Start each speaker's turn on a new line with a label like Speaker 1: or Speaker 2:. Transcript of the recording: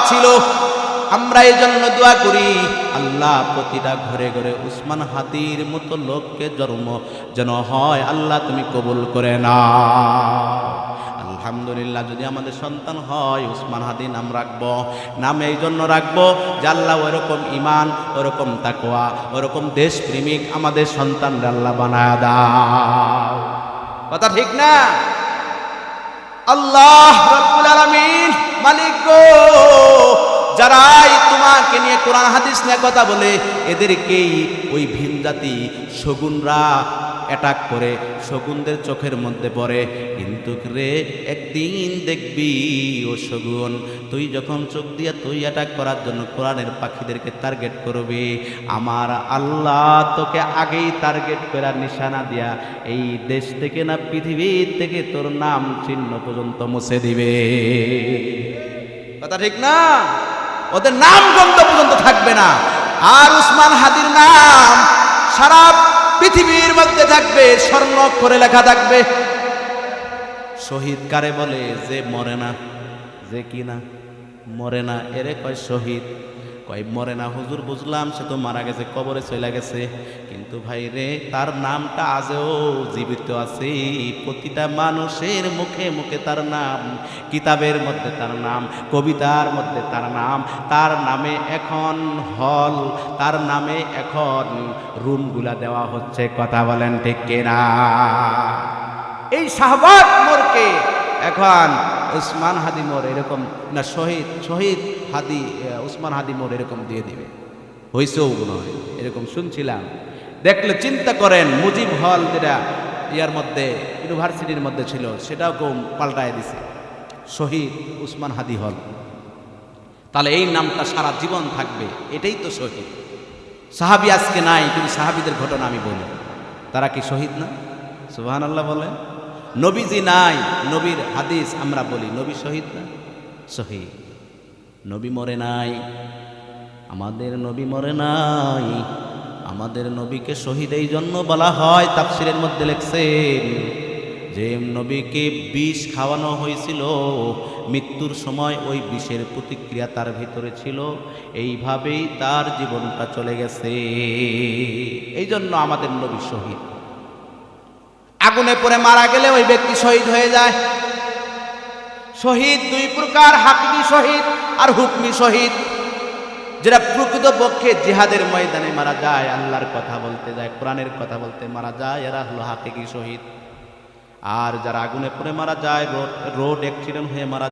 Speaker 1: ছিল। আমরা এই জন্য দোয়া করি, আল্লাহ প্রতিটা ঘরে ঘরে উসমান হাদির মতো লোককে জন্ম যেন হয়, আল্লাহ তুমি কবুল করে নাও। আলহামদুলিল্লাহ, যদি আমাদের সন্তান হয় উসমান হাদি নাম রাখবো। নাম এই জন্য রাখবো যে আল্লাহ ওরকম ইমান, ওরকম তাকওয়া, ওরকম দেশপ্রেমিক আমাদের সন্তানরা আল্লাহ বানায় দাও। কথা ঠিক না? আল্লাহ রাব্বুল আলামিন, মালিক গো, যারাই তোমাকে নিয়ে কোরআন হাদিস নিয়ে কথা বলে এদেরকেই ওই ভিন জাতি শগুনরা অ্যাটাক করে, শগুনদের চোখের মধ্যে পড়ে। কিন্তু রে একদিন দেখবি ও শগুন, তুই যখন চোখ দিয়ে তুই অ্যাটাক করার জন্য কোরআনের পাখিদেরকে টার্গেট করবি, আমার আল্লাহ তোকে আগেই টার্গেট করার নিশানা দিয়া এই দেশ থেকে না পৃথিবীর থেকে তোর নাম চিহ্ন পর্যন্ত মুছে দিবে। কথা ঠিক না? ওদের নাম গন্ধ পর্যন্ত থাকবে না। আর উসমান হাদির নাম সারা পৃথিবীর মধ্যে থাকবে, স্বর্ণ অক্ষরে লেখা থাকবে। শহীদ কারে বলে? যে মরে না, যে কি না মরে না, এরে কয় শহীদ। কয় মরে না হুজুর, বুঝলাম সে তো মারা গেছে, কবরে চলে গেছে, কিন্তু ভাই রে তার নামটা আজও জীবিত আছে। প্রতিটা মানুষের মুখে মুখে তার নাম, কিতাবের মধ্যে তার নাম, কবিতার মধ্যে তার নাম, তার নামে এখন হল, তার নামে এখন রুমগুলা দেওয়া হচ্ছে। কথা বলেন ঠিক কিনা? এই শাহবাগ মোড়কে এখন উসমান হাদি মোড় এরকম না, শহীদ হাদি উসমান হাদি মোড় এরকম দিয়ে দিবে। হয়েছেও মনে হয়, এরকম শুনছিলাম। দেখলে চিন্তা করেন, মুজিব হল যেটা ইয়ার মধ্যে ইউনিভার্সিটির মধ্যে ছিল সেটাও কেউ পাল্টায় দিছে, শহীদ উসমান হাদি হল। তাহলে এই নামটা সারা জীবন থাকবে, এটাই তো শহীদ। সাহাবী আজকে নাই, কিন্তু সাহাবীদের ঘটনা আমি বলি, তারা কি শহীদ না? সুবহানাল্লাহ বলে। নবীজি নাই, নবীর হাদিস আমরা বলি, নবী শহীদ না? শহীদ। নবী মরে নাই, আমাদের নবী মরে নাই। আমাদের নবীকে শহীদ এই জন্য বলা হয়, তাফসীরের মধ্যে লিখছেন যে নবীকে বিষ খাওয়ানো হয়েছিল, মৃত্যুর সময় ওই বিষের প্রতিক্রিয়া তার ভিতরে ছিল, এইভাবেই তার জীবনটা চলে গেছে। এই জন্য আমাদের নবী শহীদ। আগুনে পড়ে মারা গেলে ওই ব্যক্তি শহীদ হয়ে যায়। শহীদ দুই প্রকার, হাকিকি শহীদ আর হুকমি শহীদ। যেটা প্রকৃত পক্ষে জিহাদের ময়দানে মারা যায়, আল্লাহর কথা বলতে যায়, কোরআনের কথা বলতে মারা যায়, এরা হলো হাকিকি শহীদ। আর যারা আগুনে পড়ে মারা যায়, রোড অ্যাক্সিডেন্ট হয়ে মারা